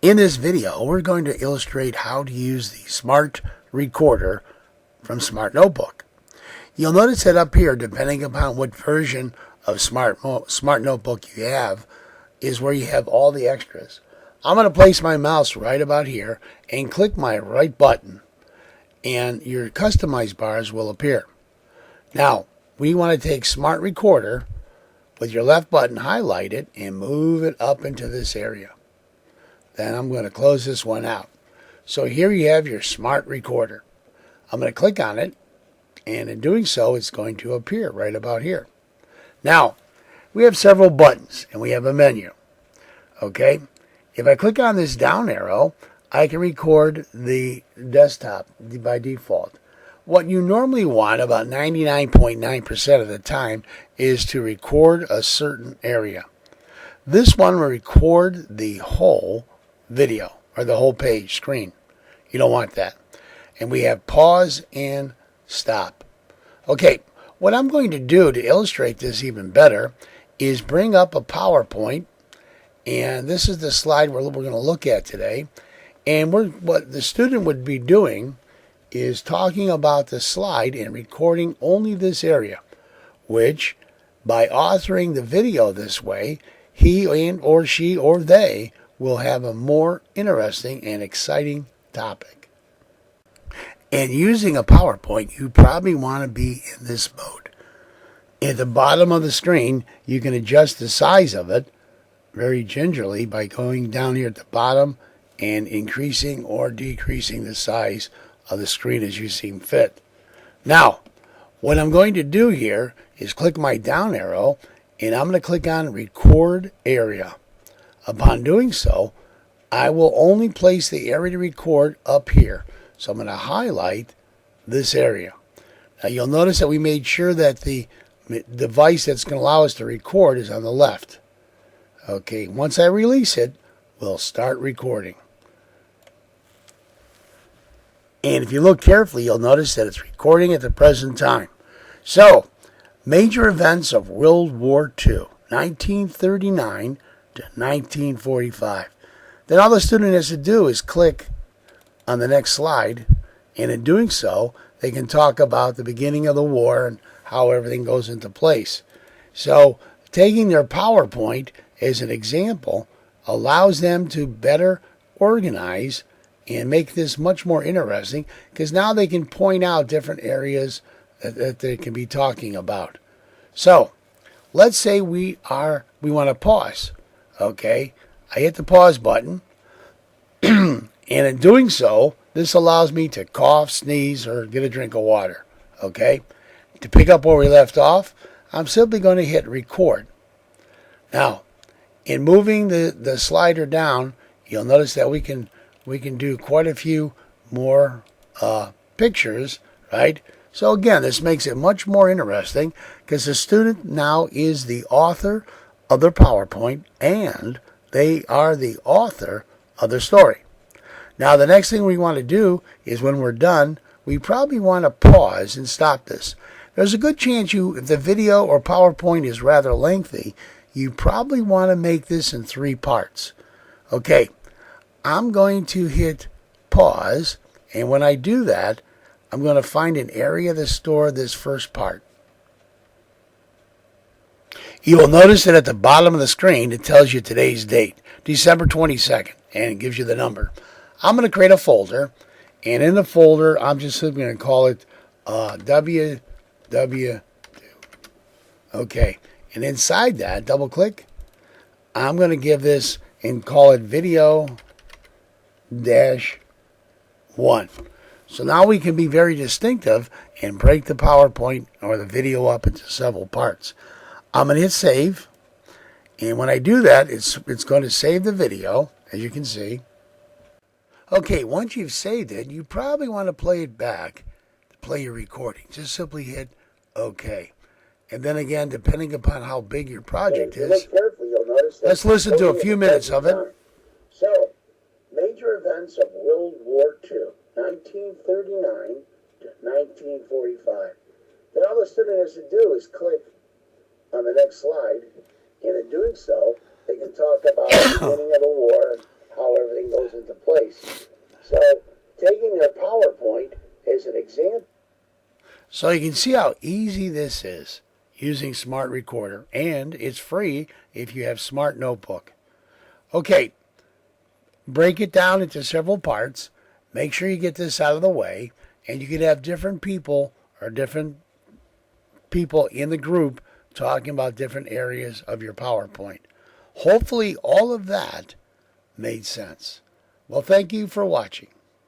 In this video, we're going to illustrate how to use the Smart Recorder from Smart Notebook. You'll notice that up here, depending upon what version of Smart Notebook you have, is where you have all the extras. I'm going to place my mouse right about here and click my right button, and your customized bars will appear. Now, we want to take Smart Recorder with your left button, highlight it, and move it up into this area. Then I'm going to close this one out. So here you have your Smart Recorder. I'm going to click on it, and in doing so, it's going to appear right about here. Now, we have several buttons, and we have a menu. Okay? If I click on this down arrow, I can record the desktop by default. What you normally want, about 99.9% of the time, is to record a certain area. This one will record the whole video or the whole page screen. You don't want that. And we have pause and stop. Okay, what I'm going to do to illustrate this even better is bring up a PowerPoint, and this is the slide we're going to look at today. And what the student would be doing is talking about the slide and recording only this area, which by authoring the video this way, he or she or they will have a more interesting and exciting topic. And using a PowerPoint, you probably want to be in this mode. At the bottom of the screen, you can adjust the size of it very gingerly by going down here at the bottom and increasing or decreasing the size of the screen as you see fit. Now, what I'm going to do here is click my down arrow, and I'm going to click on Record Area. Upon doing so, I will only place the area to record up here. So I'm going to highlight this area. Now you'll notice that we made sure that the device that's going to allow us to record is on the left. Okay, once I release it, we'll start recording. And if you look carefully, you'll notice that it's recording at the present time. So, major events of World War II, 1939 to 1945. Then all the student has to do is click on the next slide, and in doing so, they can talk about the beginning of the war and how everything goes into place. So, taking their PowerPoint as an example allows them to better organize and make this much more interesting, because now they can point out different areas that they can be talking about. So, let's say we want to pause. Okay, I hit the pause button, and in doing so, this allows me to cough, sneeze, or get a drink of water. Okay, to pick up where we left off, I'm simply going to hit record. Now, in moving the slider down, you'll notice that we can do quite a few more pictures, right? So again, this makes it much more interesting because the student now is the author of their PowerPoint, and they are the author of their story. Now, the next thing we want to do is when we're done, we probably want to pause and stop this. There's a good chance if the video or PowerPoint is rather lengthy, you probably want to make this in 3 parts. Okay, I'm going to hit pause, and when I do that, I'm going to find an area to store this first part. You will notice that at the bottom of the screen, it tells you today's date, December 22nd, and it gives you the number. I'm going to create a folder, and in the folder, I'm just simply going to call it WW2. Okay, and inside that, double click, I'm going to give this and call it Video-1. So now we can be very distinctive and break the PowerPoint or the video up into several parts. I'm going to hit save, and when I do that, it's going to save the video, as you can see. Okay, once you've saved it, you probably want to play it back to play your recording. Just simply hit OK. And then again, depending upon how big your project is, let's listen to a few minutes of it. So, major events of World War II, 1939 to 1945. Then all the student has to do is click on the next slide, and in doing so, they can talk about the beginning of the war and how everything goes taking their PowerPoint as an example. So you can see how easy this is using Smart Recorder, and it's free if you have Smart Notebook. Okay, break it down into several parts. Make sure you get this out of the way, and you can have different people in the group talking about different areas of your PowerPoint. Hopefully all of that made sense. Well, thank you for watching.